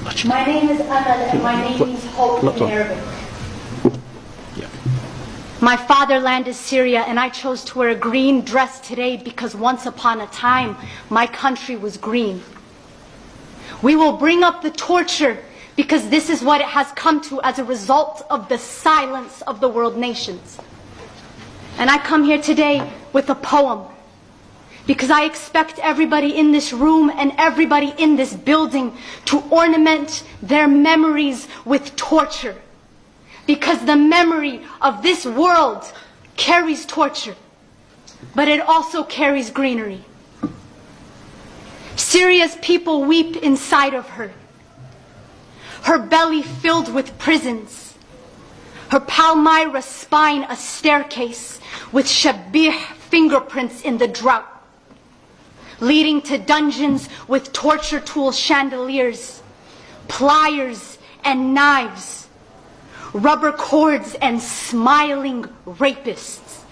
My name is Amal and my name means hope in Arabic. My fatherland is Syria and I chose to wear a green dress today because once upon a time my country was green. We will bring up the torture because this is what it has come to as a result of the silence of the world nations. And I come here today with a poem because I expect everybody in this room and everybody in this building to ornament their memories with torture. Because the memory of this world carries torture, but it also carries greenery. Syria's people weep inside of her. Her belly filled with prisons. Her Palmyra spine a staircase with Shabih fingerprints in the drought, leading to dungeons with torture tool chandeliers, pliers and knives, rubber cords and smiling rapists,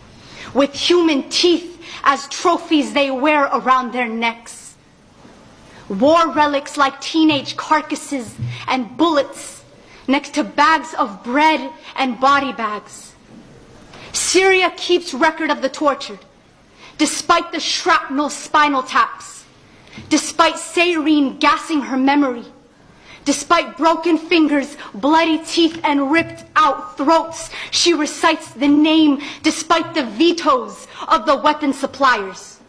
with human teeth as trophies they wear around their necks. War relics like teenage carcasses and bullets next to bags of bread and body bags. Syria keeps record of the tortured, despite the shrapnel spinal taps, despite sarin gassing her memory, despite broken fingers, bloody teeth, and ripped out throats. She recites the name despite the vetoes of the weapon suppliers.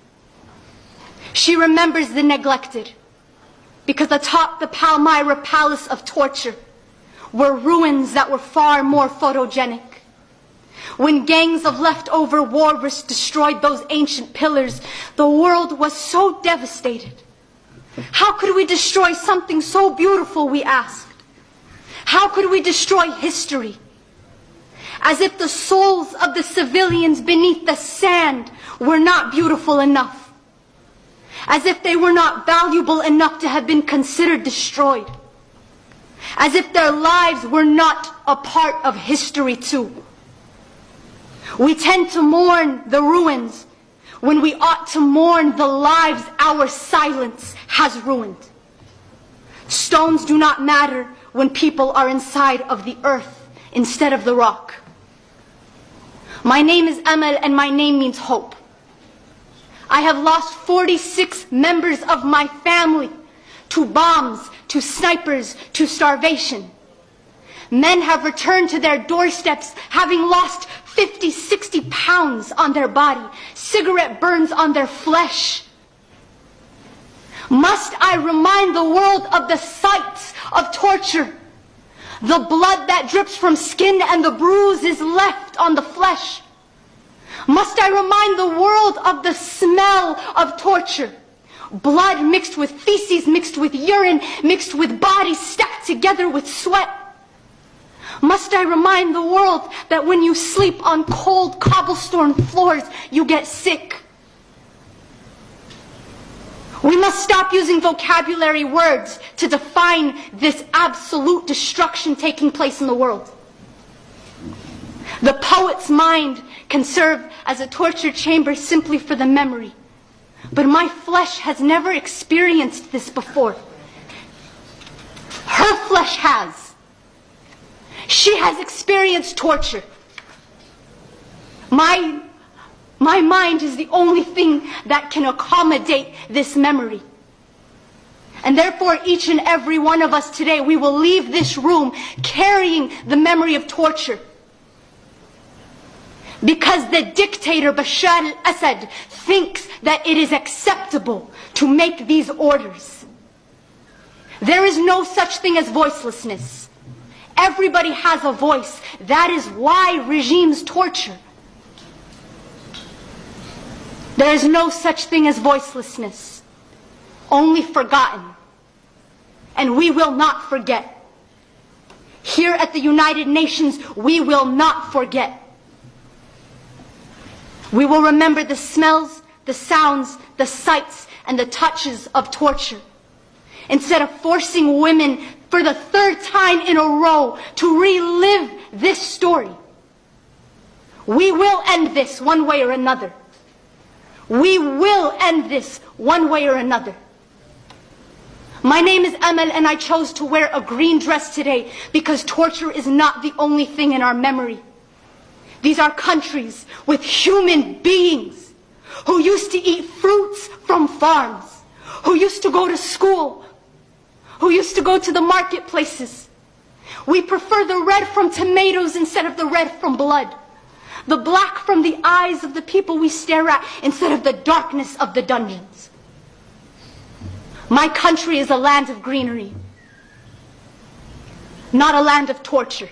She remembers the neglected, because atop the Palmyra palace of torture were ruins that were far more photogenic. When gangs of leftover warriors destroyed those ancient pillars, the world was so devastated. How could we destroy something so beautiful, we asked? How could we destroy history? As if the souls of the civilians beneath the sand were not beautiful enough. As if they were not valuable enough to have been considered destroyed. As if their lives were not a part of history too. We tend to mourn the ruins when we ought to mourn the lives our silence has ruined. Stones do not matter when people are inside of the earth instead of the rock. My name is Amal and my name means hope. I have lost 46 members of my family to bombs, to snipers, to starvation. Men have returned to their doorsteps having lost 50, 60 pounds on their body, cigarette burns on their flesh. Must I remind the world of the sights of torture, the blood that drips from skin and the bruises left on the flesh? Must I remind the world of the smell of torture? Blood mixed with feces, mixed with urine, mixed with bodies stacked together with sweat. Must I remind the world that when you sleep on cold cobblestone floors, you get sick? We must stop using vocabulary words to define this absolute destruction taking place in the world. The poet's mind can serve as a torture chamber simply for the memory. But my flesh has never experienced this before. Her flesh has. She has experienced torture. My mind is the only thing that can accommodate this memory. And therefore, each and every one of us today, we will leave this room carrying the memory of torture. Because the dictator Bashar al-Assad thinks that it is acceptable to make these orders. There is no such thing as voicelessness. Everybody has a voice. That is why regimes torture. There is no such thing as voicelessness, only forgotten. And we will not forget. Here at the United Nations, we will not forget. We will remember the smells, the sounds, the sights, and the touches of torture. Instead of forcing women for the third time in a row to relive this story, we will end this one way or another. We will end this one way or another. My name is Amal and I chose to wear a green dress today because torture is not the only thing in our memory. These are countries with human beings who used to eat fruits from farms, who used to go to school, who used to go to the marketplaces. We prefer the red from tomatoes instead of the red from blood, the black from the eyes of the people we stare at instead of the darkness of the dungeons. My country is a land of greenery, not a land of torture.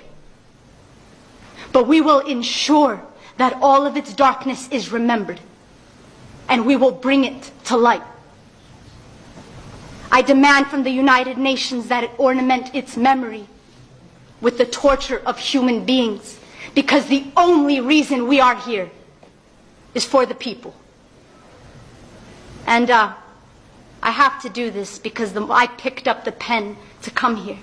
But we will ensure that all of its darkness is remembered, and we will bring it to light. I demand from the United Nations that it ornament its memory with the torture of human beings, because the only reason we are here is for the people. And I have to do this because I picked up the pen to come here.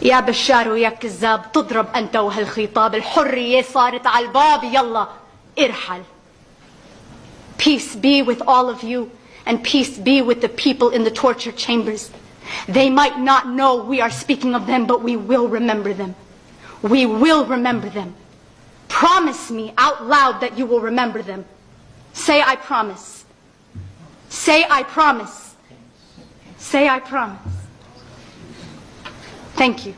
يا بشار ويا كذاب تضرب أنت وهالخطاب الحرية صارت على الباب يلا ارحل. Peace be with all of you, and peace be with the people in the torture chambers. They might not know we are speaking of them, but we will remember them. We will remember them. Promise me out loud that you will remember them. Say I promise. Say I promise. Say I promise. Thank you.